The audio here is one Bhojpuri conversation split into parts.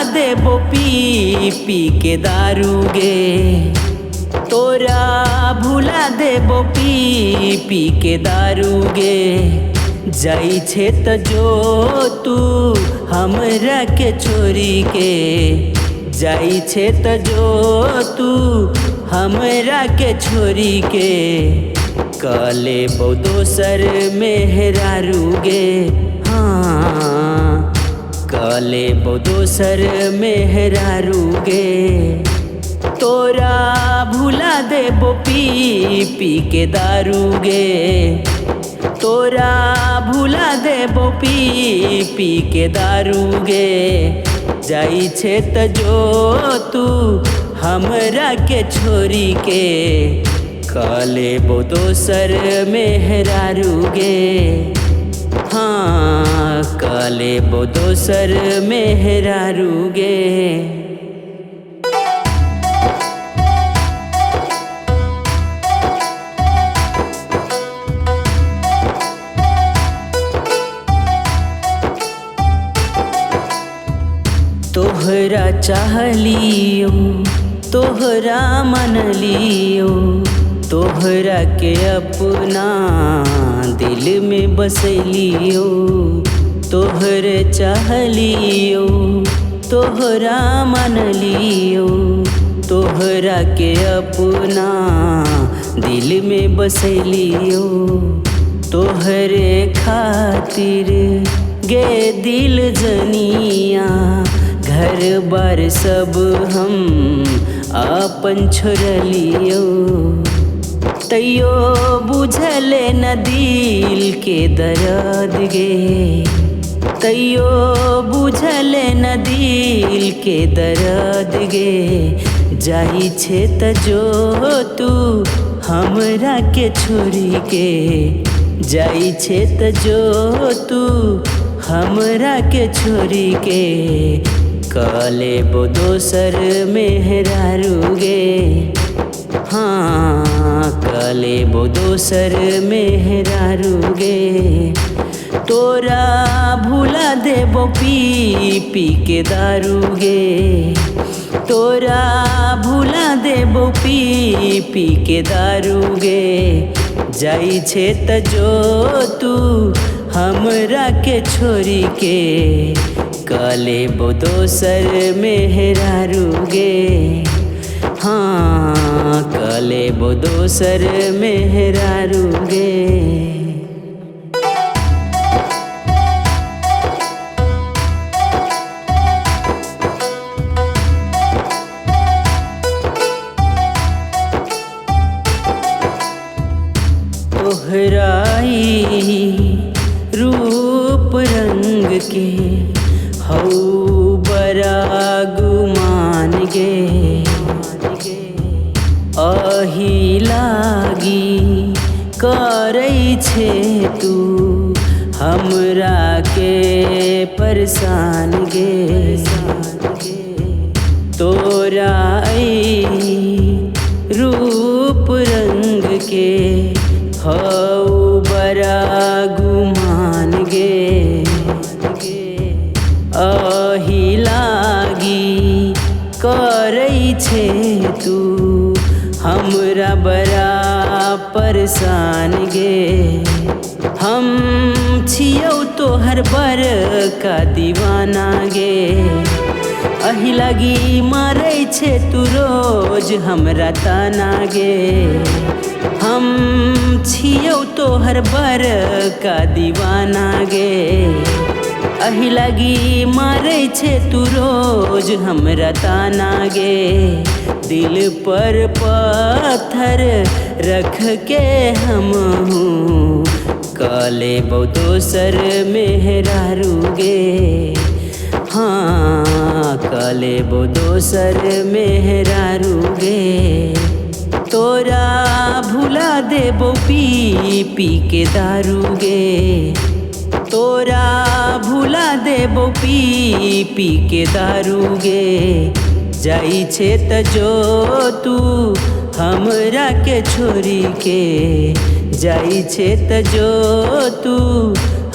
देबो पी पी के दारू गे, तोरा भुला देबो पी पी के दारू गे। जाई छे त जो तू हमरा के छोरी के, जाई छे त जो तू हमरा के छोरी के। कले बो दोसर मेहरारू गे, हाँ कले बो दोसर मेहरारू गे। तोरा भुला देबो पी पी के दारू गे, तोरा भुला देबो पी पी के दारू गे। जाई छे त जो तू हमरा के छोरी के, कले बो दोसर मेहरारू गे, हाँ कले बो दोसर मेहरारू गे। तोहरा चाहलियो तोहरा मनलियो, तोहरा के अपना दिल में बसलियो। तोहरे चाहलियो तोहरा मनलियो, तोहरा के अपना दिल में बसलियो। तोहरे खातिर गे दिल जनिया, घर बार सब हम आपन छोड़लियो। तैयो बुझले न दिल के दर्द गे, तैयो बुझले न दिल के दर्द गे। जाई छे त जो तू हमरा के छोरी के, जाई छे त जो तू हमरा के छोरी के। कले बो दोसर मेहरारू गे, हाँ कले बो दोसर मेहरारू गे। तोरा भुला देबो पी पी के दारू गे, तोरा भुला देबो पी पी के दारू गे। जाई छे त जो तू हमरा के छोरी के, कले बो दोसर मेहरारू गे, हाँ कले बो दोसर मेहरारू गे। तोहराई रूप रंग के हौ बड़ा गुमान गे, अही लागी करै छे तू हमरा के परेशान गे। तोरा रूप रंग के हौ बड़ा गुमान गे, अही लागी करै छे तू हमरा बड़ा परेशान गे। हम छियौ तोहर बड़का दीवाना गे, अही लागी मारै छे तू रोज हमरा ताना गे। हम छियौ तोहर बड़का दीवाना गे, अही लागी मारै छे तू रोज हमरा ताना गे। दिल पर पत्थर रख के हम हूँ कले बो दोसर मेहरारू गे, हाँ कले बो दोसर मेहरारू गे। तोरा भुला देबो पी पी के दारू गे, तोरा भुला देबो पी पी के दारू गे। जाई छे त जो तू हमरा के छोरी के, जाई छे त जो तू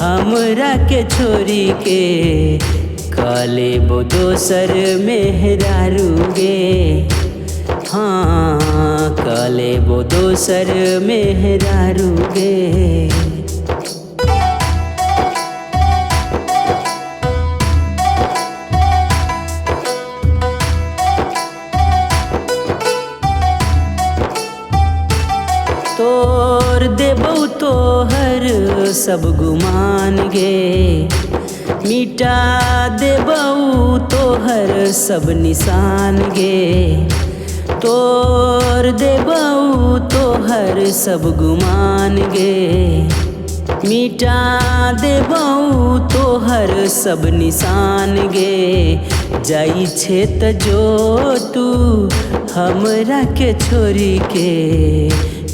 हमरा के छोरी के। काले वो दोसर मेहरारू गे। हाँ काले वो दोसर मेहरारू गे। तोर देबौ तोहर सब गुमान गे, मिटा देबौ तोहर सब निशान गे। तोर देबौ तोहर सब गुमान गे, मिटा देबौ तोहर सब निशान गे। जाई छे त जो तू हमरा के छोरी के,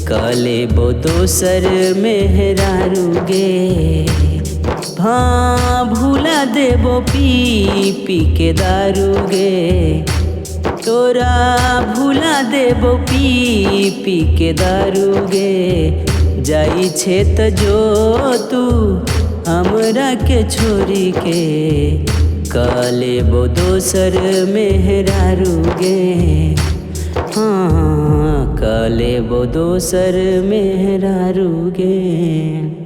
काले वो दोसर मेहरारू गे। हाँ भूला देबो पी पी के दारू गे, तोरा भूला देबो पी पी के दारू गे। जाई छे त जो तू हमरा के छोरी के, काले वो दोसर मेहरारू गे। हाँ काले वो दोसर मेहरारू गे।